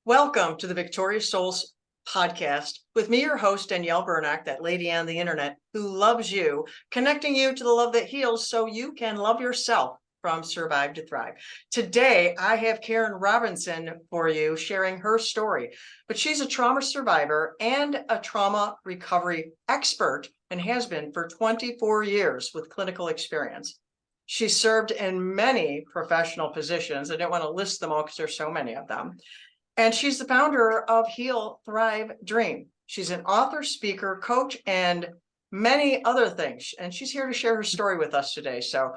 Welcome to the Victorious Souls podcast with me, your host, Danielle Bernack, that lady on the internet who loves you, connecting you to the love that heals so you can love yourself from survive to thrive. Today, I have Karen Robinson for you sharing her story, but she's a trauma survivor and a trauma recovery expert and has been for 24 years with clinical experience. She served in many professional positions. I didn't want to list them all because there's so many of them. And she's the founder of Heal, Thrive, Dream. She's an author, speaker, coach, and many other things. And she's here to share her story with us today. So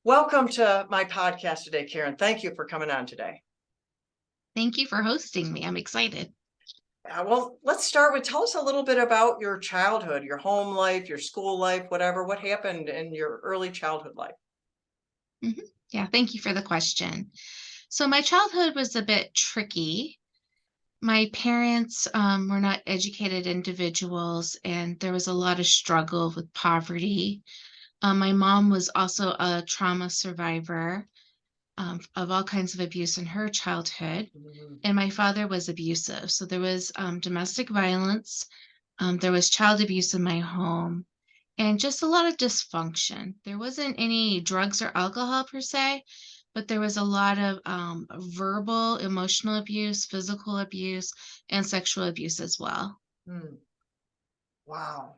welcome to my podcast today, Karen. Thank you for coming on today. Thank you for hosting me. I'm excited. Well, let's start with, tell us a little bit about your childhood, your home life, your school life, whatever. What happened in your early childhood life? Yeah, thank you for the question. So my childhood was a bit tricky. My parents were not educated individuals, and there was a lot of struggle with poverty. My mom was also a trauma survivor of all kinds of abuse in her childhood, and my father was abusive. So there was domestic violence, there was child abuse in my home, and just a lot of dysfunction. There wasn't any drugs or alcohol per se, but there was a lot of verbal, emotional abuse, physical abuse, and sexual abuse as well. Hmm. Wow.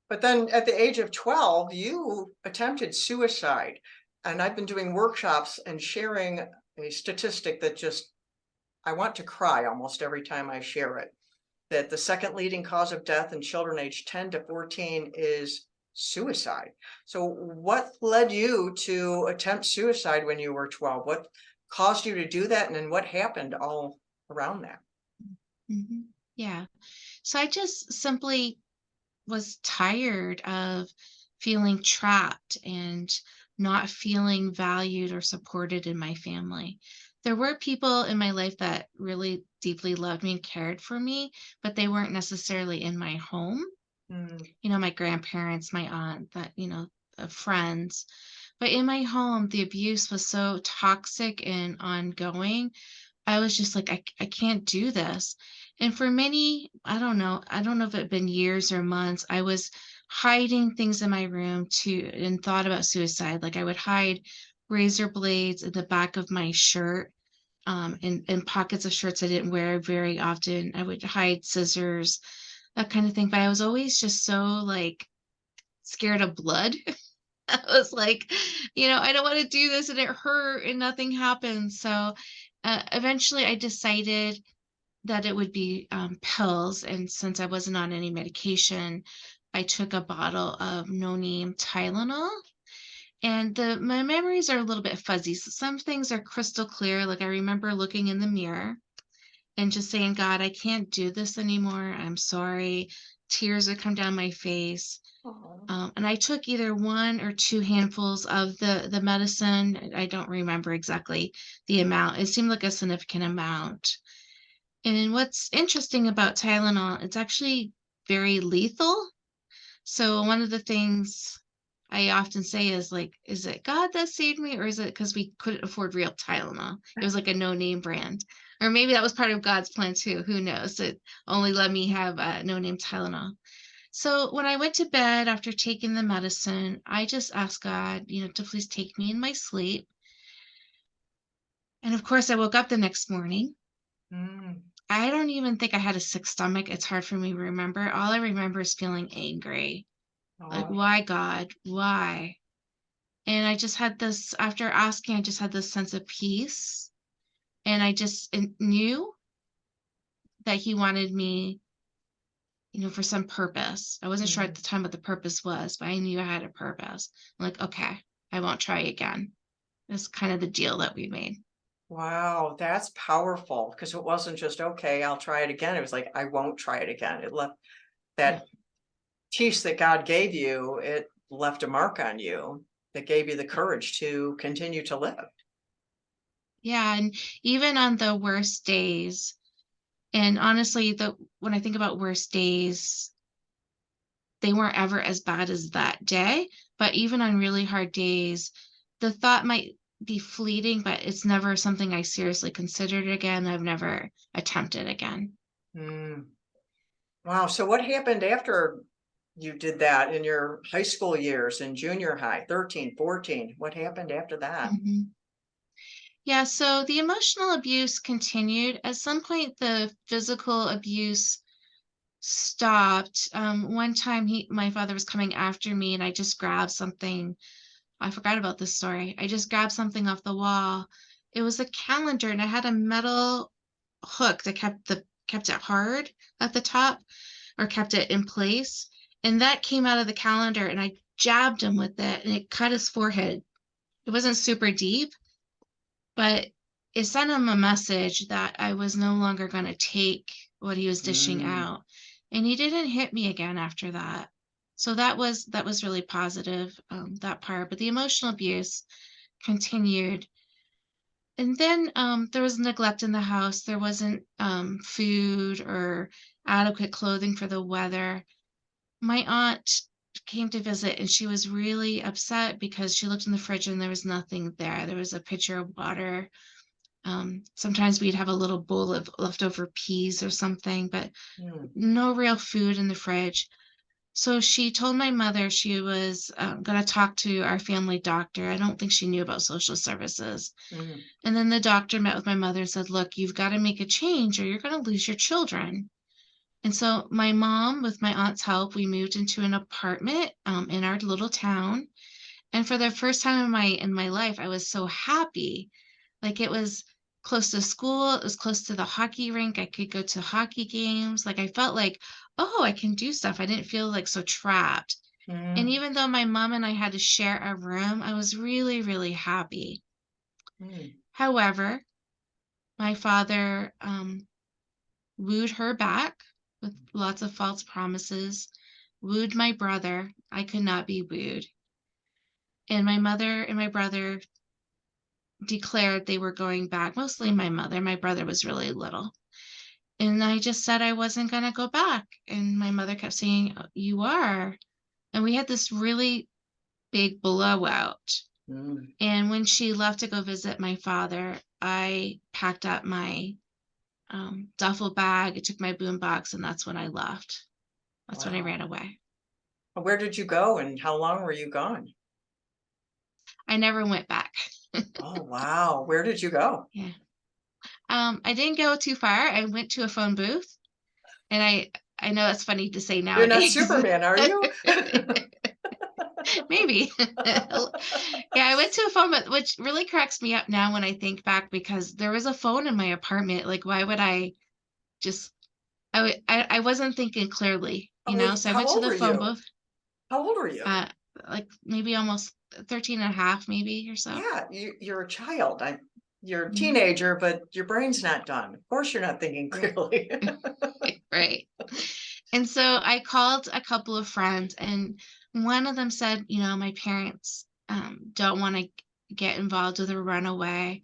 But then at the age of 12, you attempted suicide. And I've been doing workshops and sharing a statistic that just, I want to cry almost every time I share it, that the second leading cause of death in children aged 10 to 14 is suicide. So what led you to attempt suicide when you were 12? What caused you to do that? And then what happened all around that? hmm Yeah. So I just simply was tired of feeling trapped and not feeling valued or supported in my family. There were people in my life that really deeply loved me and cared for me, but they weren't necessarily in my home. Hmm. My grandparents, my aunt, friends. But in my home, the abuse was so toxic and ongoing. I was just like, I can't do this. And for many, I don't know if it had been years or months, I was hiding things in my room and thought about suicide. Like I would hide razor blades in the back of my shirt, in pockets of shirts I didn't wear very often. I would hide scissors, that kind of thing. But I was always just so like scared of blood. I was like, I don't want to do this and it hurt and nothing happened. So eventually I decided that it would be pills. And since I wasn't on any medication, I took a bottle of no name Tylenol. And my memories are a little bit fuzzy. So some things are crystal clear. Like I remember looking in the mirror and just saying, God, I can't do this anymore. I'm sorry. Tears would come down my face. And I took either one or two handfuls of the medicine. I don't remember exactly the amount. It seemed like a significant amount. And what's interesting about Tylenol, it's actually very lethal. So one of the things I often say is like, is it God that saved me, or is it because we couldn't afford real Tylenol? It was like a no-name brand. Or maybe that was part of God's plan too. Who knows? It only let me have no-name Tylenol. So when I went to bed after taking the medicine, I just asked God, to please take me in my sleep. And of course, I woke up the next morning. Mm. I don't even think I had a sick stomach. It's hard for me to remember. All I remember is feeling angry. Like, Oh. why, God? Why? And I just had this, after asking, I just had this sense of peace. And I just knew that He wanted me, for some purpose. I wasn't sure at Mm. the time what the purpose was, but I knew I had a purpose. I'm like, okay, I won't try again. That's kind of the deal that we made. Wow, that's powerful because it wasn't just, okay, I'll try it again. It was like, I won't try it again. It left Yeah. that peace that God gave you, it left a mark on you that gave you the courage to continue to live. Yeah. And even on the worst days, and honestly, when I think about worst days, they weren't ever as bad as that day. But even on really hard days, the thought might be fleeting, but it's never something I seriously considered again. I've never attempted again. Mm. Wow. So what happened after you did that in your high school years in junior high, 13, 14? What happened after that? Mhm. Yeah, so the emotional abuse continued. At some point, the physical abuse stopped. One time, my father was coming after me, and I just grabbed something. I forgot about this story. I just grabbed something off the wall. It was a calendar, and it had a metal hook that kept it hard at the top, or kept it in place. And that came out of the calendar, and I jabbed him with it, and it cut his forehead. It wasn't super deep, but it sent him a message that I was no longer going to take what he was dishing Mm. out. And he didn't hit me again after that. So that was really positive, that part. But the emotional abuse continued. And then there was neglect in the house. There wasn't food or adequate clothing for the weather. My aunt came to visit, and she was really upset because she looked in the fridge and there was nothing there. There was a pitcher of water. Sometimes we'd have a little bowl of leftover peas or something, but Mm. no real food in the fridge. So she told my mother she was going to talk to our family doctor. I don't think she knew about social services. Mm. And then the doctor met with my mother and said, "Look, you've got to make a change or you're going to lose your children." And so my mom, with my aunt's help, we moved into an apartment in our little town. And for the first time in my life, I was so happy. Like, it was close to school, it was close to the hockey rink, I could go to hockey games, like, I felt like, "Oh, I can do stuff." I didn't feel, like, so trapped. And Mm. even though my mom and I had to share a room, I was really, really happy. Mm. However, my father, wooed her back with lots of false promises, wooed my brother. I could not be wooed. And my mother and my brother declared they were going back, mostly my mother. My brother was really little. And I just said I wasn't going to go back. And my mother kept saying, "Oh, you are." And we had this really big blowout. Mm. And when she left to go visit my father, I packed up my duffel bag, I took my boom box, and that's when I left. That's when I Wow. ran away. Where did you go and how long were you gone? I never went back. Oh, wow. Where did you go? Yeah. I didn't go too far. I went to a phone booth, and I know that's funny to say You're not nowadays. Superman, are you? Maybe. Yeah, I went to a phone booth, which really cracks me up now when I think back, because there was a phone in my apartment. Like, why would I just I wasn't thinking clearly, Oh, well, So I how went to old the were phone you? booth, How old were you? uh, like, maybe almost 13 and a half, maybe, or so. Yeah, you're a child. You're a Mhm. teenager, but your brain's not done. Of course, you're not thinking Right. clearly. Right. And so I called a couple of friends, and one of them said, "My parents don't want to get involved with a runaway."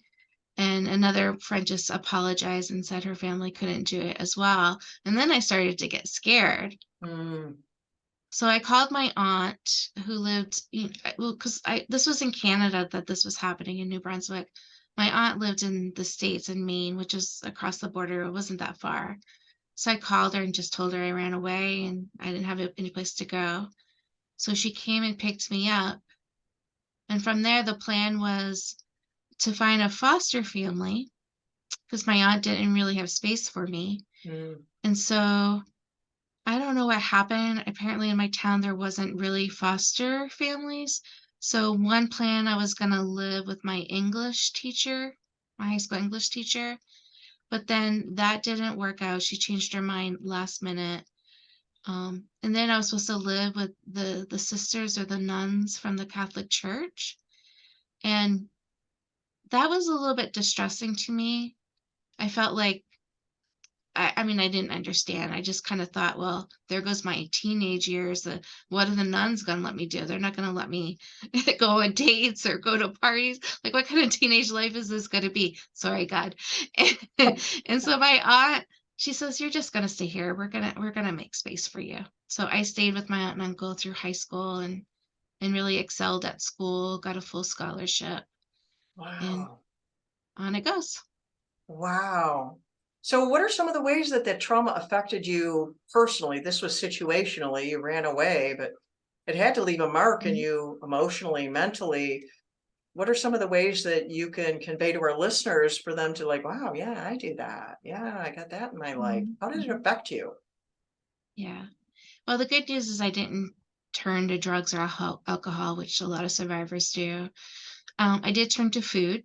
And another friend just apologized and said her family couldn't do it as well. And then I started to get scared. Mm. So I called my aunt who lived, well, because I this was in Canada that this was happening, in New Brunswick. My aunt lived in the States, in Maine, which is across the border. It wasn't that far. So I called her and just told her I ran away and I didn't have any place to go. So she came and picked me up. And from there, the plan was to find a foster family, because my aunt didn't really have space for me. Mm. And so I don't know what happened. Apparently, in my town, there wasn't really foster families. So one plan, I was going to live with my English teacher, my high school English teacher. But then that didn't work out. She changed her mind last minute. And then I was supposed to live with the sisters or the nuns from the Catholic Church. And that was a little bit distressing to me. I felt like, I mean, I didn't understand. I just kind of thought, well, there goes my teenage years. What are the nuns going to let me do? They're not going to let me go on dates or go to parties. Like, what kind of teenage life is this going to be? Sorry, God. And so my aunt, she says, "You're just going to stay here. We're going to make space for you." So I stayed with my aunt and uncle through high school, and really excelled at school, got a full scholarship. and Wow. on it goes. Wow. So what are some of the ways that that trauma affected you personally? This was situationally, you ran away, but it had to leave a mark in Mhm, you emotionally, mentally. What are some of the ways that you can convey to our listeners for them to like, wow, yeah, I do that. Yeah, I got that in my life. mhm, How did it mhm. affect you? Yeah. Well, the good news is I didn't turn to drugs or alcohol, which a lot of survivors do. I did turn to food.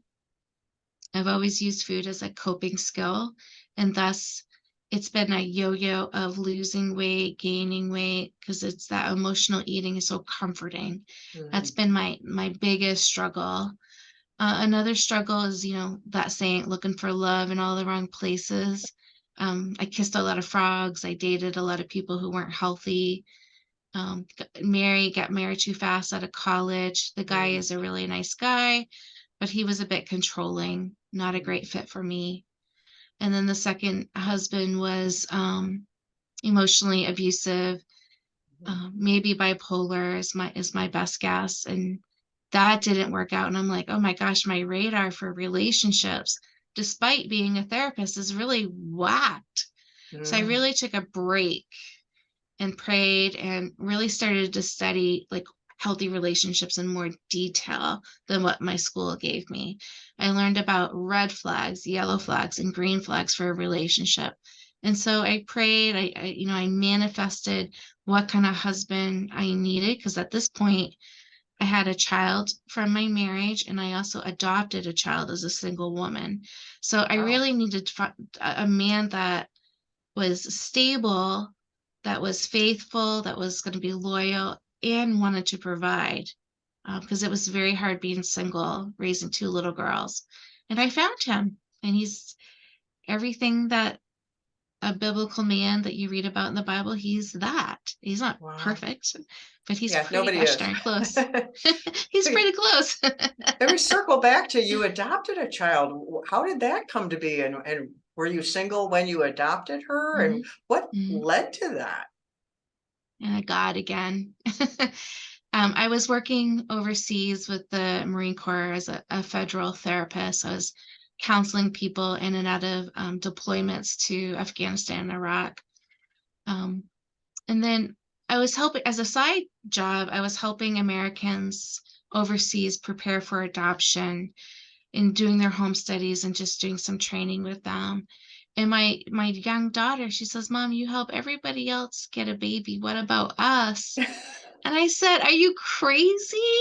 I've always used food as a coping skill, and thus it's been a yo-yo of losing weight, gaining weight, because it's that emotional eating is so comforting. That's Mhm, been my biggest struggle. Another struggle is, that saying, looking for love in all the wrong places. I kissed a lot of frogs. I dated a lot of people who weren't healthy. Got married too fast out of college. The guy mm, is a really nice guy, but he was a bit controlling, not a mm, great fit for me. And then the second husband was emotionally abusive, mhm, maybe bipolar is my best guess, and that didn't work out. And I'm like, oh my gosh, my radar for relationships, despite being a therapist, is really whacked. So I mm. really took a break and prayed and really started to study like healthy relationships in more detail than what my school gave me. I learned about red flags, yellow flags, and green flags for a relationship. And so I prayed, I manifested what kind of husband I needed because at this point I had a child from my marriage and I also adopted a child as a single woman. So I Wow. really needed a man that was stable, that was faithful, that was going to be loyal, and wanted to provide because it was very hard being single, raising two little girls. And I found him, and he's everything that a biblical man that you read about in the Bible, he's that. He's not Wow. perfect, but he's Yeah, pretty nobody gosh is. darn close. He's Okay, pretty close. let me circle back to you adopted a child. How did that come to be? And were you single when you adopted her? And Mhm, what mhm. led to that? And God again. I was working overseas with the Marine Corps as a federal therapist. I was counseling people in and out of deployments to Afghanistan and Iraq. Um, and then I was helping, as a side job, I was helping Americans overseas prepare for adoption and doing their home studies and just doing some training with them. And my young daughter, she says, "Mom, you help everybody else get a baby. What about us?" And I said, "Are you crazy?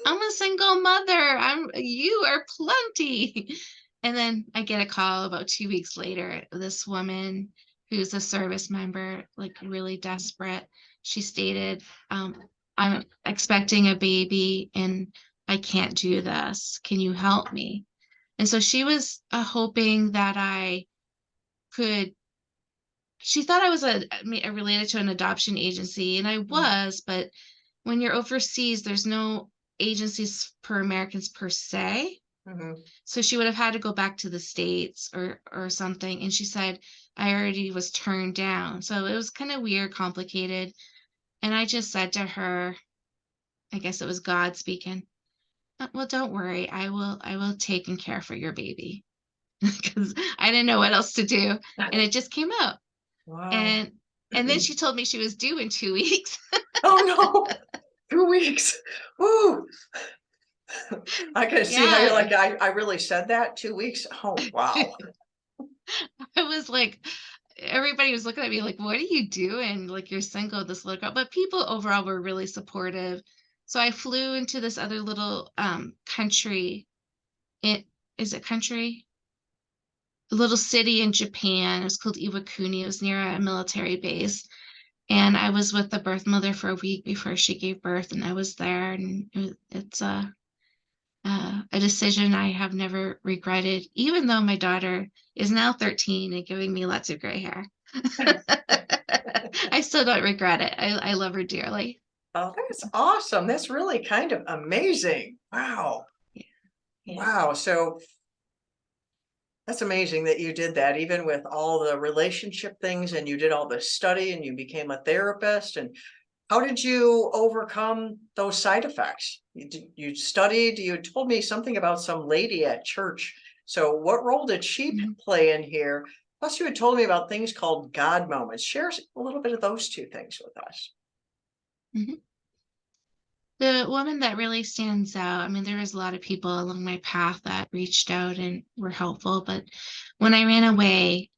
I'm a single mother. You are plenty." And then I get a call about 2 weeks later. This woman who's a service member, like really desperate, she stated, I'm expecting a baby and I can't do this. Can you help me? And so she was hoping that I could she thought I was related to an adoption agency, and I Mm, was, but when you're overseas, there's no agencies for Americans per se. mhm. So she would have had to go back to the States or something. And she said I already was turned down. So it was kind of weird, complicated. And I just said to her, I guess it was God speaking, well, don't worry, I will take and care for your baby. Because I didn't know what else to do. And it just came out. Wow. And and then she told me she was due in 2 weeks. Oh no, 2 weeks. Ooh, I can see how you're Yeah. like, I really said that 2 weeks. Oh, wow. I was like, everybody was looking at me like, what are you doing? Like, you're single with this little girl. But people overall were really supportive. So I flew into this other little country. It is it country? A little city in Japan. It was called Iwakuni. It was near a military base. And I was with the birth mother for a week before she gave birth, and I was there, and it's a decision I have never regretted, even though my daughter is now 13 and giving me lots of gray hair. I still don't regret it. I love her dearly. Oh, that's awesome. That's really kind of amazing. Wow. Yeah, yeah. Wow. So that's amazing that you did that, even with all the relationship things and you did all the study and you became a therapist. And How did you overcome those side effects? You studied, you told me something about some lady at church. So what role did she Mhm, play in here? Plus, you had told me about things called God moments. Share a little bit of those two things with us. mhm. The woman that really stands out, I mean, there was a lot of people along my path that reached out and were helpful, but when I ran away,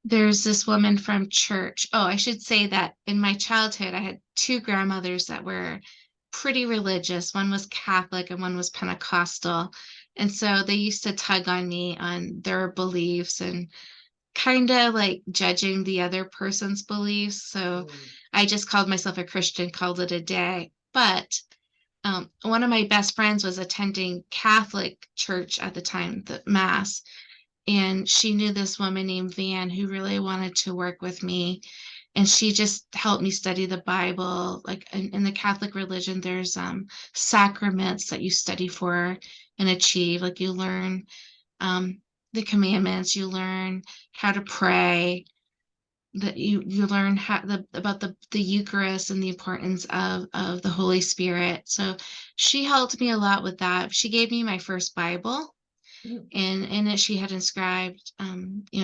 there's this woman from church. Oh, I should say that in my childhood, I had two grandmothers that were pretty religious. One was Catholic and one was Pentecostal. And so they used to tug on me on their beliefs and kind of like judging the other person's beliefs. So Mm, I just called myself a Christian, called it a day. But one of my best friends was attending Catholic church at the time, the Mass, and she knew this woman named Van who really wanted to work with me. And she just helped me study the Bible. Like in the Catholic religion, there's sacraments that you study for and achieve. Like you learn um, the commandments, you learn how to pray, that you learn about the Eucharist and the importance of the Holy Spirit. So she helped me a lot with that. She gave me my first Bible, mm. and in it she had inscribed,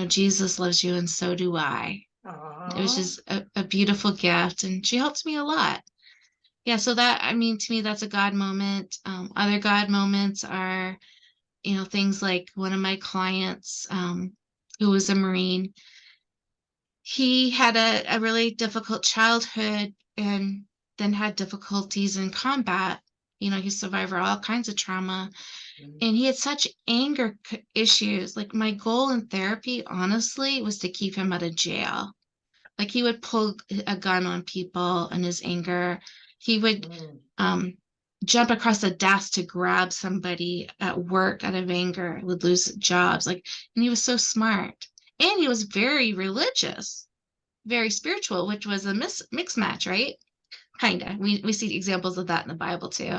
Jesus loves you and so do I. It was Aw. just a beautiful gift, and she helped me a lot. Yeah, so that, I mean, to me, that's a God moment. Other God moments are, things like one of my clients, who was a Marine. He had a really difficult childhood and then had difficulties in combat. He's a survivor of all kinds of trauma. Mm, And he had such anger issues. Like my goal in therapy, honestly, was to keep him out of jail. Like he would pull a gun on people in his anger. He would mm, um, jump across a desk to grab somebody at work out of anger, would lose jobs. Like, and he was so smart. And he was very religious, very spiritual, which was a mixed match, right? Kind of. We see examples of that in the Bible too.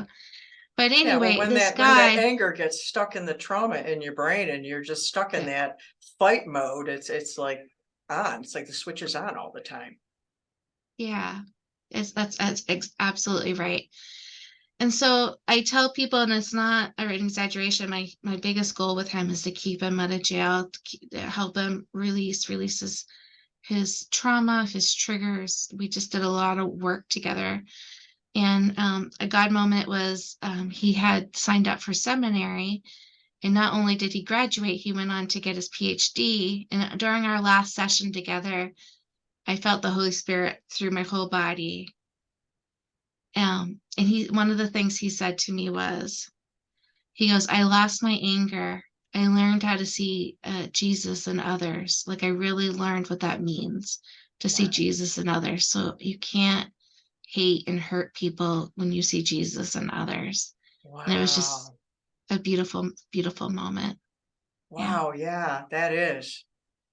But yeah, well, anyway, this when that guy, anger gets stuck in the trauma in your brain and you're just stuck in yeah, that fight mode, it's like on. It's like the switch is on all the time. yeah, that's absolutely right. And so I tell people, and it's not an exaggeration, my biggest goal with him is to keep him out of jail, to help him release his trauma, his triggers. We just did a lot of work together. And a God moment was, he had signed up for seminary. And not only did he graduate, he went on to get his PhD. And during our last session together, I felt the Holy Spirit through my whole body. And one of the things he said to me was, he goes, I lost my anger. I learned how to see Jesus in others. Like I really learned what that means to see Wow. Jesus in others. So you can't hate and hurt people when you see Jesus in others. And it was just Wow. a beautiful, beautiful moment. Yeah. Wow. Yeah, that is.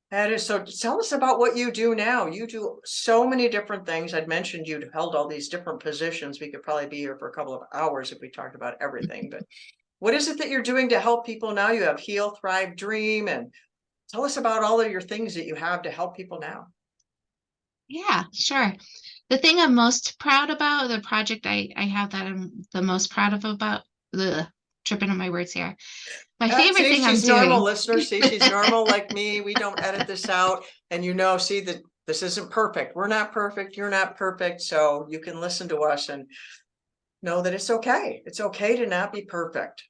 That is. So tell us about what you do now. You do so many different things. I'd mentioned you'd held all these different positions. We could probably be here for a couple of hours if we talked about everything. But what is it that you're doing to help people now? You have Heal, Thrive, Dream, and tell us about all of your things that you have to help people now. Yeah, sure. The thing I'm most proud about, the project I have that I'm the most proud of about, the tripping on my words here. My favorite See, thing I'm she's normal, doing. listener. See, she's normal like me. We don't edit this out. And see that this isn't perfect. We're not perfect. You're not perfect. So you can listen to us and know that it's okay. It's okay to not be perfect.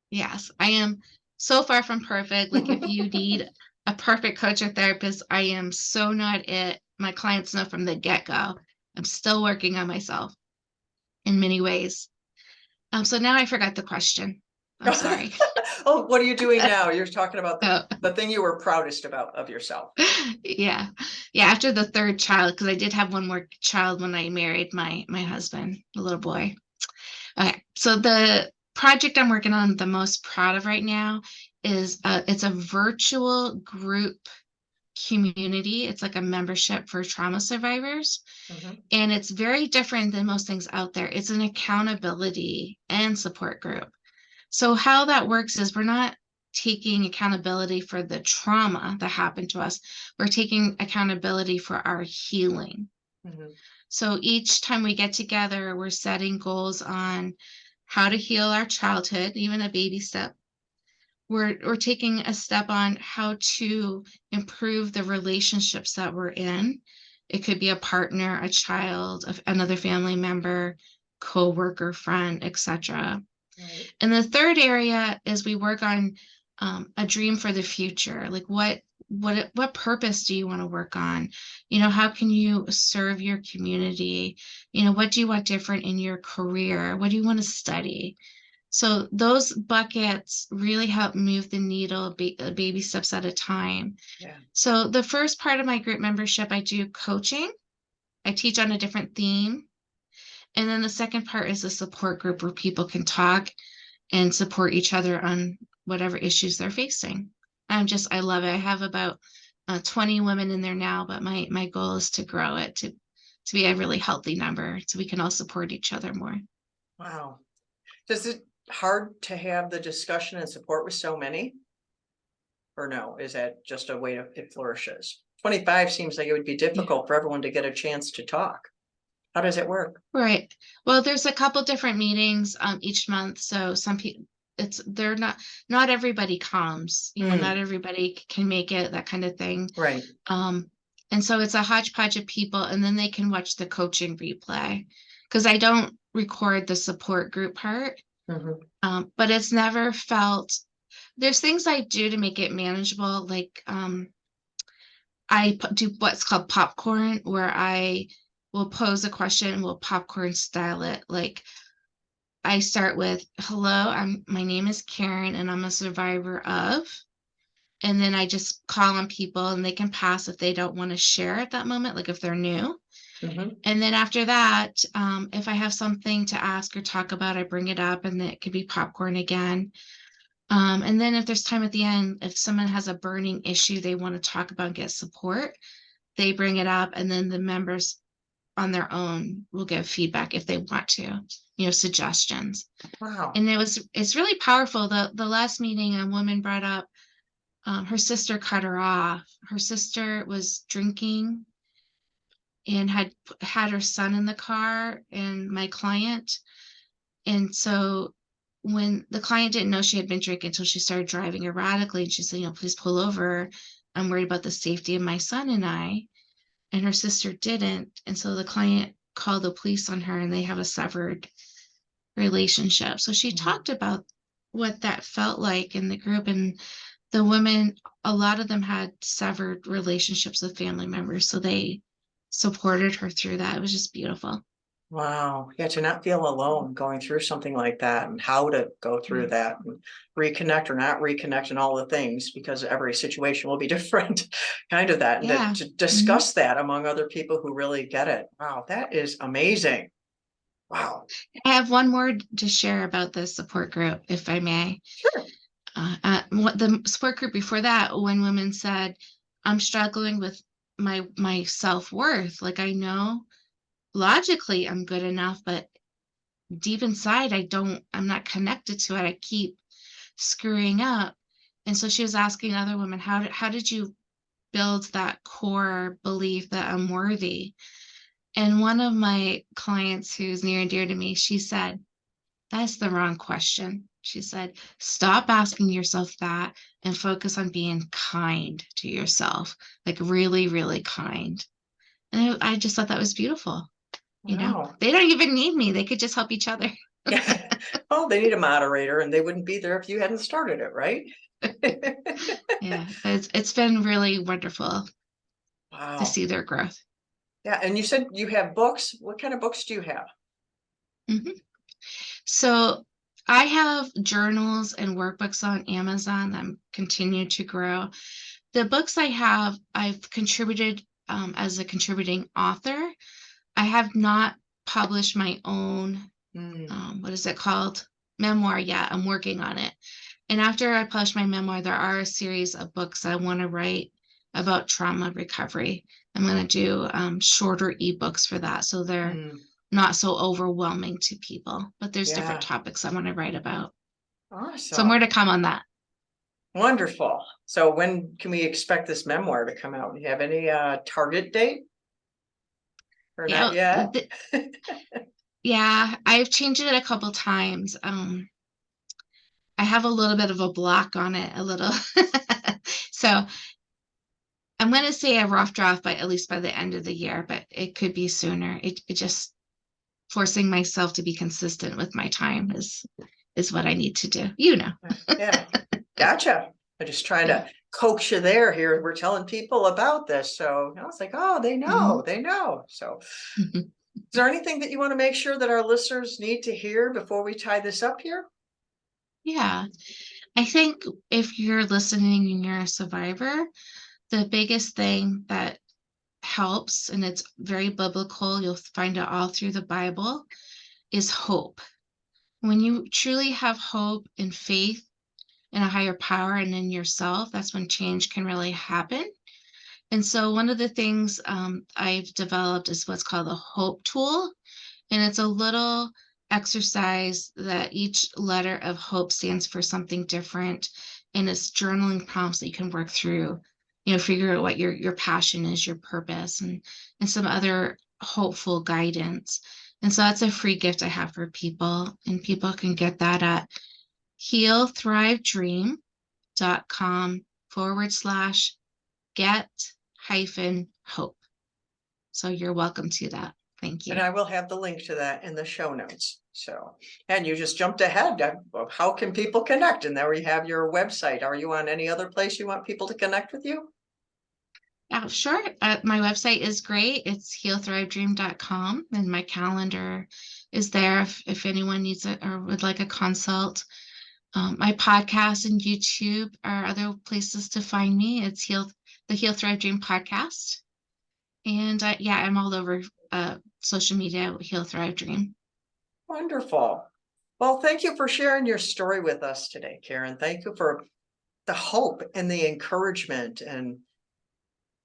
Yes, I am so far from perfect. Like if you need a perfect coach or therapist, I am so not it. My clients know from the get-go. I'm still working on myself in many ways. So now I forgot the question. I'm sorry. Oh, what are you doing now? You're talking about Oh, the thing you were proudest about of yourself. yeah. Yeah, after the third child, because I did have one more child when I married my husband, a little boy. Okay, so the project I'm working on the most proud of right now is it's a virtual group community. It's like a membership for trauma survivors, Mhm. and it's very different than most things out there. It's an accountability and support group. So how that works is we're not taking accountability for the trauma that happened to us. We're taking accountability for our healing. Mhm. So each time we get together, we're setting goals on how to heal our childhood, even a baby step. We're taking a step on how to improve the relationships that we're in. It could be a partner, a child, another family member, coworker, friend, etc. Right. And the third area is we work on a dream for the future. Like what purpose do you want to work on? How can you serve your community? What do you want different in your career? What do you want to study? So those buckets really help move the needle baby steps at a time. Yeah. So the first part of my group membership, I do coaching. I teach on a different theme. And then the second part is a support group where people can talk and support each other on whatever issues they're facing. I love it. I have about 20 women in there now, but my goal is to grow it to be a really healthy number so we can all support each other more. Wow. Does it hard to have the discussion and support with so many? Or no, is that just a way it flourishes? 25 seems like it would be Yeah. difficult for everyone to get a chance to talk. How does it work? Right. Well, there's a couple different meetings each month. So some people they're not everybody comes, not Mm, everybody can make it, that kind of thing. right. Um, and so it's a hodgepodge of people, and then they can watch the coaching replay because I don't record the support group part. Mhm. But it's never felt there's things I do to make it manageable, like do what's called popcorn, where I will pose a question and we'll popcorn style it. Like I start with, "Hello, my name is Karen, and I'm a survivor of," and then I just call on people, and they can pass if they don't want to share at that moment, like if they're new. Mhm. And then after that, if I have something to ask or talk about, I bring it up, and then it could be popcorn again. And then if there's time at the end, if someone has a burning issue they want to talk about and get support, they bring it up, and then the members on their own will give feedback if they want to, suggestions. Wow. And it's really powerful. The last meeting, a woman brought up her sister cut her off. Her sister was drinking and had her son in the car and my client. And so when the client didn't know she had been drinking until she started driving erratically, and she said, "Please pull over. I'm worried about the safety of my son and I." And her sister didn't. And so the client called the police on her, and they have a severed relationship. So she Mhm. talked about what that felt like in the group. And the women, a lot of them had severed relationships with family members. So they supported her through that. It was just beautiful. Wow. Yeah, to not feel alone going through something like that and how to go through Yeah. that and reconnect or not reconnect and all the things because every situation will be different. Kind of that. And Yeah. to Mhm. discuss that among other people who really get it. Wow, that is amazing. Wow. I have one more to share about the support group, if I may. Sure. What the support group before that, when women said, "I'm struggling with my self-worth. Like I know logically I'm good enough, but deep inside I'm not connected to it. I keep screwing up." And so she was asking other women, how did you build that core belief that I'm worthy? And one of my clients who's near and dear to me, she said, "That's the wrong question." She said, "Stop asking yourself that and focus on being kind to yourself, like really, really kind." And I just thought that was beautiful. Wow. They don't even need me. They could just help each other. Oh, they need a moderator and they wouldn't be there if you hadn't started it, right? Yeah, it's been really wonderful to Wow. see their growth. Yeah. And you said you have books. What kind of books do you have? Mhm. So I have journals and workbooks on Amazon that continue to grow. The books I have, I've contributed as a contributing author. I have not published my own, Mm, what is it called? Memoir yet. I'm working on it. And after I publish my memoir, there are a series of books I want to write about trauma recovery. I'm going to do shorter ebooks for that. So they're mm, not so overwhelming to people, but there's different yeah. topics I want to write about. So more Awesome. to come on that. Wonderful. So when can we expect this memoir to come out? Do you have any target date? or Yeah, not yet? yeah, I've changed it a couple times. I have a little bit of a block on it, a little. So I'm going to say a rough draft by at least by the end of the year, but it could be sooner. It just forcing myself to be consistent with my time is what I need to do. You know. Yeah, gotcha. I'm just trying to coax you there here. We're telling people about this. So I was like, oh, they know, Mhm. they know. So is there anything that you want to make sure that our listeners need to hear before we tie this up here? Yeah, I think if you're listening and you're a survivor, the biggest thing that helps, and it's very biblical, you'll find it all through the Bible, is hope. When you truly have hope and faith in a higher power and in yourself, that's when change can really happen. And so, one of the things I've developed is what's called the Hope Tool. And it's a little exercise that each letter of hope stands for something different. And it's journaling prompts that you can work through, figure out what your passion is, your purpose, and some other hopeful guidance. And so that's a free gift I have for people. And people can get that at healthrivedream.com/get-hope. So you're welcome to that. Thank And you. I will have the link to that in the show notes. So, and you just jumped ahead of how can people connect? And there we have your website. Are you on any other place you want people to connect with you? Yeah, sure. My website is great. It's healthrivedream.com, and my calendar is there if anyone needs it or would like a consult. My podcast and YouTube are other places to find me. It's the Heal Thrive Dream podcast. And yeah, I'm all over social media, Heal Thrive Dream. Wonderful. Well, thank you for sharing your story with us today, Karen. Thank you for the hope and the encouragement and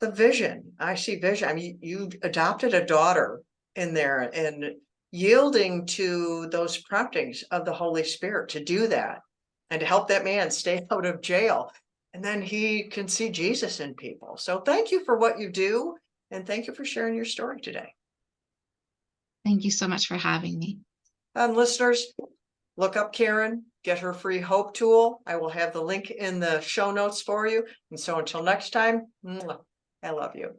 the vision. I see vision. I mean, you adopted a daughter in there and yielding to those promptings of the Holy Spirit to do that and to help that man stay out of jail. And then he can see Jesus in people. So thank you for what you do. And thank you for sharing your story today. Thank you so much for having me. Listeners, look up Karen, get her free hope tool. I will have the link in the show notes for you. And so until next time, I love you.